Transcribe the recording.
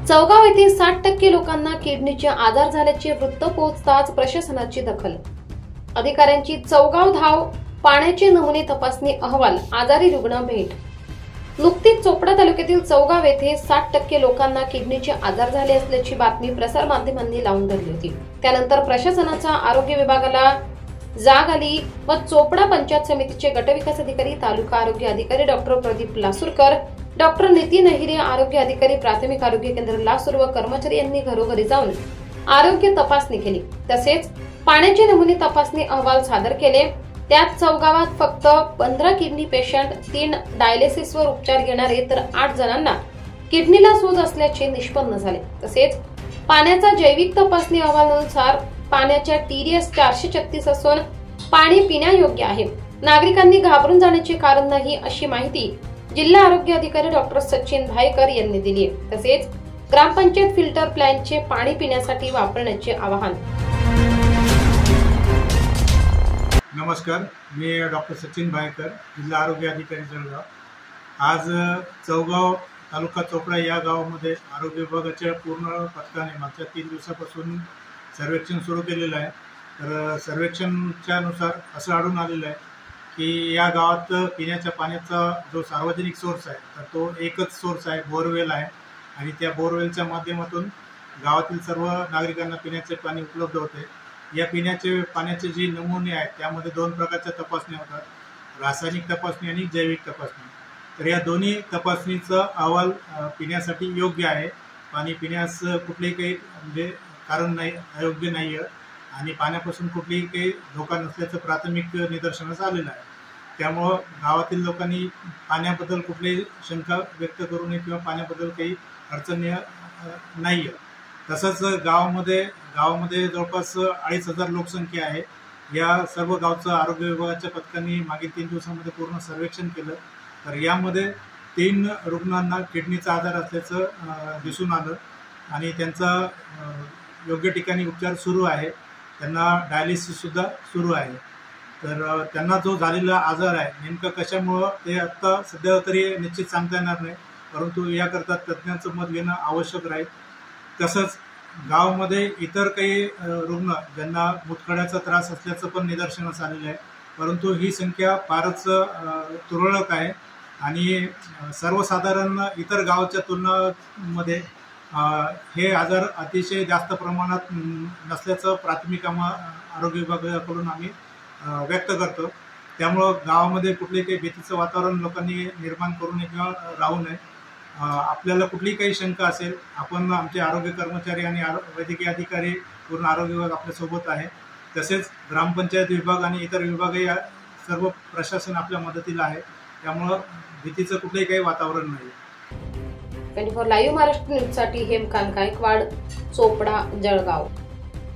चौगाव येथे 60% लोकांना किडनीचे आजार झाल्याचे वृत्त पोहोचताच प्रशासनाची दखल। अधिकाऱ्यांची चौगाव धाव, पाण्याचे नमुने तपासणी अहवाल, आजारी रुग्ण भेट। नुकतीच चोपडा तालुक्यातील चौगाव येथे 60% लोकांना किडनीचे आजार झाले असल्याची बातमी प्रसार माध्यमांनी लावून धरली होती। त्यानंतर प्रशासनाचा आरोग्य विभागाला जाग आली व चोपडा पंचायत समितीचे गटविकास अधिकारी, तालुका आरोग्य अधिकारी डॉक्टर प्रदीप लासूरकर, डॉक्टर नितीन अहिरे, आरोग्य अधिकारी, प्राथमिक आरोग्य केंद्र लासूर व कर्मचारी यांनी घरोघरी जाऊन आरोग्य तपासणी केली। तसेच पाण्याचे नमुने तपासणी अहवाल सादर केले। त्यात चौगावात फक्त 15 किडनी पेशंट, 3 डायलिसिसवर उपचार घेणारे तर 8 जणांना किडनीला सूज असल्याचे निष्पन्न झाले। तसेच पाण्याचा जैविक तपासणी अहवालानुसार पाण्याच्या TDS 436 असून पाणी पिण्यायोग्य आहे। नागरिकांनी घाबरून जाण्याचे कारण नाही, अशी माहिती जिल्हा आरोग्य अधिकारी डॉक्टर सचिन भायकर यांनी दिली आहे। तसेच ग्रामपंचायत फिल्टर प्लॅनचे पाणी पिण्यासाठी वापरण्याचे आवाहन। नमस्कार, मी डॉक्टर सचिन भायकर, जिल्हा आरोग्य अधिकारी जळगाव। आज चौगाव तालुका चोपडा या गावामध्ये आरोग्य विभागाच्या पूर्ण पथकाने मागच्या 3 दिवसापासून सर्वेक्षण सुरू केलेलं आहे। तर सर्वेक्षणच्या नुसार असं आढळून आलेलं आहे की या गावात पिण्याच्या पाण्याचा जो सार्वजनिक सोर्स आहे तर तो एकच सोर्स आहे, बोरवेल आहे। आणि त्या बोरवेलच्या माध्यमातून गावातील सर्व नागरिकांना पिण्याचे पाणी उपलब्ध होते। या पिण्याचे पाण्याचे जे नमुने आहेत त्यामध्ये 2 प्रकारच्या तपासण्या होतात, रासायनिक तपासणी आणि जैविक तपासणी। तर या दोन्ही तपासणीचा अहवाल पिण्यासाठी योग्य आहे। पाणी पिण्यास कुठलेही काही म्हणजे कारण नाही, अयोग्य नाही आहे आणि पाण्यापासून कुठलेही काही धोका नसल्याचं प्राथमिक निदर्शनास आलेलं आहे। त्यामुळं गावातील लोकांनी पाण्याबद्दल कुठलीही शंका व्यक्त करू नये किंवा पाण्याबद्दल काही अडचणी नाही आहे। तसंच गावामध्ये जवळपास 2,500 लोकसंख्या आहे। या सर्व गावचं आरोग्य विभागाच्या पथकांनी मागील 3 दिवसांमध्ये पूर्ण सर्वेक्षण केलं। तर यामध्ये 3 रुग्णांना किडनीचा आजार असल्याचं दिसून आलं आणि त्यांचा योग्य ठिकाणी उपचार सुरू आहे। त्यांना डायलिसिस सुद्धा सुरू आहे। तर त्यांना जो झालेला आजार आहे नेमका कशामुळं ते आत्ता सध्या तरी निश्चित सांगता येणार नाही, परंतु याकरता तज्ज्ञांचं मत घेणं आवश्यक राहील। तसंच गावामध्ये इतर काही रुग्ण ज्यांना मुतखड्याचा त्रास असल्याचं पण निदर्शनास आलेलं आहे, परंतु ही संख्या फारच तुरळक आहे आणि सर्वसाधारण इतर गावाच्या तुलनेमध्ये हे आजार अतिशय जास्त प्रमाणात नसल्याचं प्राथमिक आरोग्य विभागाकडून आम्ही व्यक्त करतो। त्यामुळं गावामध्ये कुठले काही भीतीचं वातावरण लोकांनी निर्माण करू नये किंवा राहू नये। आपल्याला कुठलीही काही शंका असेल, आपण आमचे आरोग्य कर्मचारी आणि वैद्यकीय अधिकारी पूर्ण आरोग्य विभाग आपल्यासोबत आहे। तसेच ग्रामपंचायत विभाग आणि इतर विभाग या सर्व प्रशासन आपल्या मदतीला आहे। त्यामुळं भीतीचं कुठलेही काही वातावरण नाही। 24 लाईव्ह महाराष्ट्र न्यूजसाठी हेमकांत गायकवाड, चोपडा, जळगाव।